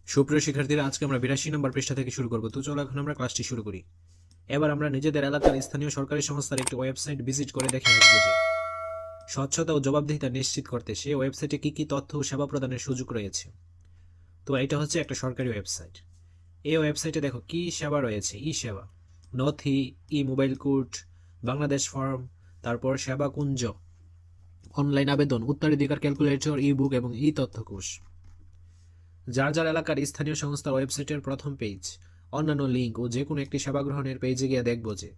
সুপ্রিয় শিক্ষার্থীরা, আজকে আমরা 82 নম্বর পৃষ্ঠা থেকে শুরু করব। তো চলো এখন আমরা ক্লাসটি শুরু করি। এবার আমরা নিজেদের এলাকার স্থানীয় সরকারি সংস্থার একটি ওয়েবসাইট ভিজিট করে দেখে আসবো যে স্বচ্ছতা ও জবাবদিহিতা নিশ্চিত করতে সেই ওয়েবসাইটে কি কি তথ্য ও সেবা প্রদানের সুযোগ রয়েছে। তো এটা হচ্ছে একটা সরকারি ওয়েবসাইট। এই ওয়েবসাইটে দেখো কি সেবা রয়েছে। ই সেবা, নথি, ই মোবাইল কোর্ট, বাংলাদেশ ফর্ম, তারপর সেবা কুঞ্জ, অনলাইন আবেদন, উত্তরাধিকার ক্যালকুলেটর, ই বুক এবং ই তথ্যকোষ। যার যার এলাকার স্থানীয় সংস্থার ওয়েবসাইটের প্রথম পেজ, অন্যান্য লিঙ্ক ও যে কোনো একটি সেবা গ্রহণের পেজে গিয়ে দেখব যে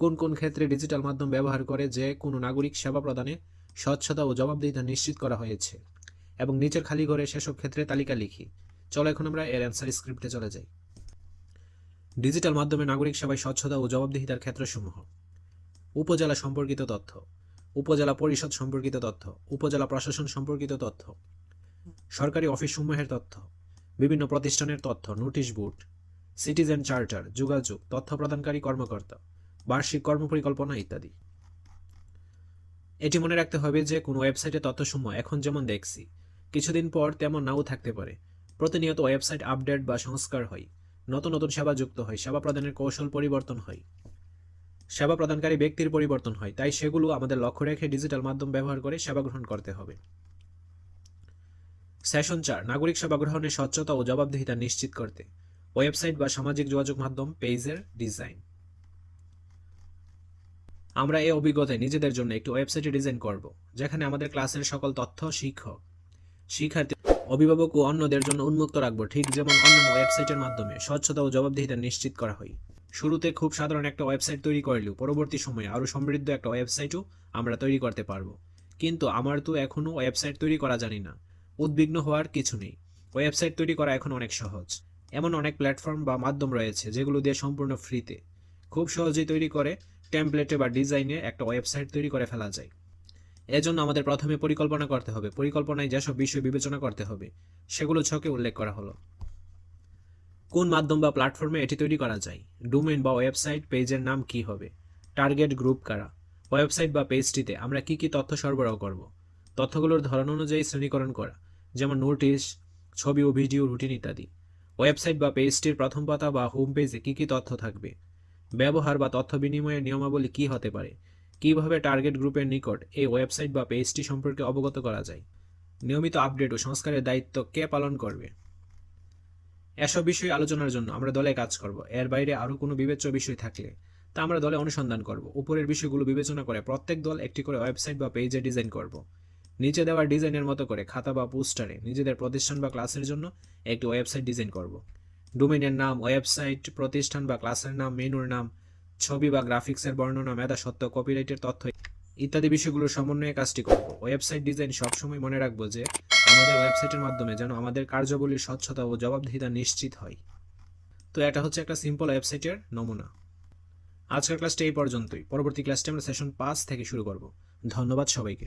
কোন কোন ক্ষেত্রে ডিজিটাল মাধ্যম ব্যবহার করে যে কোনো নাগরিক সেবা প্রদানে স্বচ্ছতা ও জবাবদিহিতা নিশ্চিত করা হয়েছে, এবং নিচের খালি ঘরে সেসব ক্ষেত্রে তালিকা লিখি। চলো এখন আমরা এর অ্যান্সার স্ক্রিপ্টে চলে যাই। ডিজিটাল মাধ্যমে নাগরিক সেবায় স্বচ্ছতা ও জবাবদিহিতার ক্ষেত্রসমূহ: উপজেলা সম্পর্কিত তথ্য, উপজেলা পরিষদ সম্পর্কিত তথ্য, উপজেলা প্রশাসন সম্পর্কিত তথ্য, সরকারি অফিসসমূহের তথ্য, বিভিন্ন প্রতিষ্ঠানের তথ্য, নোটিশ বোর্ড, সিটিজেন চার্টার, যোগাযোগ, তথ্য প্রদানকারী কর্মকর্তা, বার্ষিক কর্মপরিকল্পনা ইত্যাদি। এটি মনে রাখতে হবে যে কোনো ওয়েবসাইটে তথ্যসমূহ এখন যেমন দেখছি কিছুদিন পর তেমন নাও থাকতে পারে। প্রতিনিয়ত ওয়েবসাইট আপডেট বা সংস্কার হয়, নতুন নতুন সেবা যুক্ত হয়, সেবা প্রদানের কৌশল পরিবর্তন হয়, সেবা প্রদানকারী ব্যক্তির পরিবর্তন হয়। তাই সেগুলো আমাদের লক্ষ্য রেখে ডিজিটাল মাধ্যম ব্যবহার করে সেবা গ্রহণ করতে হবে। সেশন 4, নাগরিক সেবা গ্রহণের স্বচ্ছতা ও জবাবদিহিতা নিশ্চিত করতে ওয়েবসাইট বা সামাজিক যোগাযোগ মাধ্যম পেজের ডিজাইন। আমরা এই অভিজ্ঞতায় নিজেদের জন্য একটি ওয়েবসাইট ডিজাইন করব, যেখানে আমাদের ক্লাসের সকল তথ্য শিক্ষক, শিক্ষার্থী, অভিভাবক ও অন্যদের জন্য উন্মুক্ত রাখবো, ঠিক যেমন অন্যান্য ওয়েবসাইটের মাধ্যমে স্বচ্ছতা ও জবাবদিহিতা নিশ্চিত করা হয়। শুরুতে খুব সাধারণ একটা ওয়েবসাইট তৈরি করলেও পরবর্তী সময়ে আরও সমৃদ্ধ একটা ওয়েবসাইটও আমরা তৈরি করতে পারবো। কিন্তু আমার তো এখনও ওয়েবসাইট তৈরি করা জানি না। উদ্বিগ্ন হওয়ার কিছু নেই, ওয়েবসাইট তৈরি করা এখন অনেক সহজ। এমন অনেক প্ল্যাটফর্ম বা মাধ্যম রয়েছে যেগুলো দিয়ে সম্পূর্ণ ফ্রিতে খুব সহজেই তৈরি করে টেমপ্লেটে বা ডিজাইনে একটা ওয়েবসাইট তৈরি করে ফেলা যায়। এজন্য আমাদের প্রথমে পরিকল্পনা করতে হবে। পরিকল্পনায় যেসব বিষয় বিবেচনা করতে হবে সেগুলো ছকে উল্লেখ করা হলো। কোন মাধ্যম বা প্ল্যাটফর্মে এটি তৈরি করা যায়, ডোমেইন বা ওয়েবসাইট পেজের নাম কি হবে, টার্গেট গ্রুপ কারা, ওয়েবসাইট বা পেজটিতে আমরা কি কি তথ্য সরবরাহ করব, তথ্যগুলোর ধরন অনুযায়ী শ্রেণীকরণ করা, যেমন নোটিশ, ছবি ও ভিডিও, রুটিন ইত্যাদি। ওয়েবসাইট বা পেজটির প্রথম পাতা বা হোম পেজে কি কি তথ্য থাকবে, ব্যবহার বা তথ্য বিনিময়ের নিয়মাবলী কি হতে পারে, কিভাবে টার্গেট গ্রুপের নিকট এই ওয়েবসাইট বা পেজটি সম্পর্কে অবগত করা যায়, নিয়মিত আপডেট ও সংস্কারের দায়িত্ব কে পালন করবে। এসব বিষয় আলোচনার জন্য আমরা দলে কাজ করব। এর বাইরে আরও কোনো বিবেচ্য বিষয় থাকলে তা আমরা দলে অনুসন্ধান করব। উপরের বিষয়গুলো বিবেচনা করে প্রত্যেক দল একটি করে ওয়েবসাইট বা পেজে ডিজাইন করব। নিচে দেওয়া ডিজাইনের মতো করে খাতা বা পোস্টারে নিজেদের প্রতিষ্ঠান বা ক্লাসের জন্য একটি ওয়েবসাইট ডিজাইন করব। ডোমেইনের নাম, ওয়েবসাইট, প্রতিষ্ঠান বা ক্লাসের নাম, মেনুর নাম, ছবি বা গ্রাফিক্সের বর্ণনা, মেধাস্বত্ব, কপিরাইটের তথ্য ইত্যাদি বিষয়গুলোর সমন্বয়ে কাজটি করব। ওয়েবসাইট ডিজাইন সবসময় মনে রাখবো যে আমাদের ওয়েবসাইটের মাধ্যমে যেন আমাদের কার্যাবলীর স্বচ্ছতা ও জবাবদিহিতা নিশ্চিত হয়। তো এটা হচ্ছে একটা সিম্পল ওয়েবসাইটের নমুনা। আজকের ক্লাসটা এই পর্যন্তই। পরবর্তী ক্লাসটি আমরা সেশন 5 থেকে শুরু করব। ধন্যবাদ সবাইকে।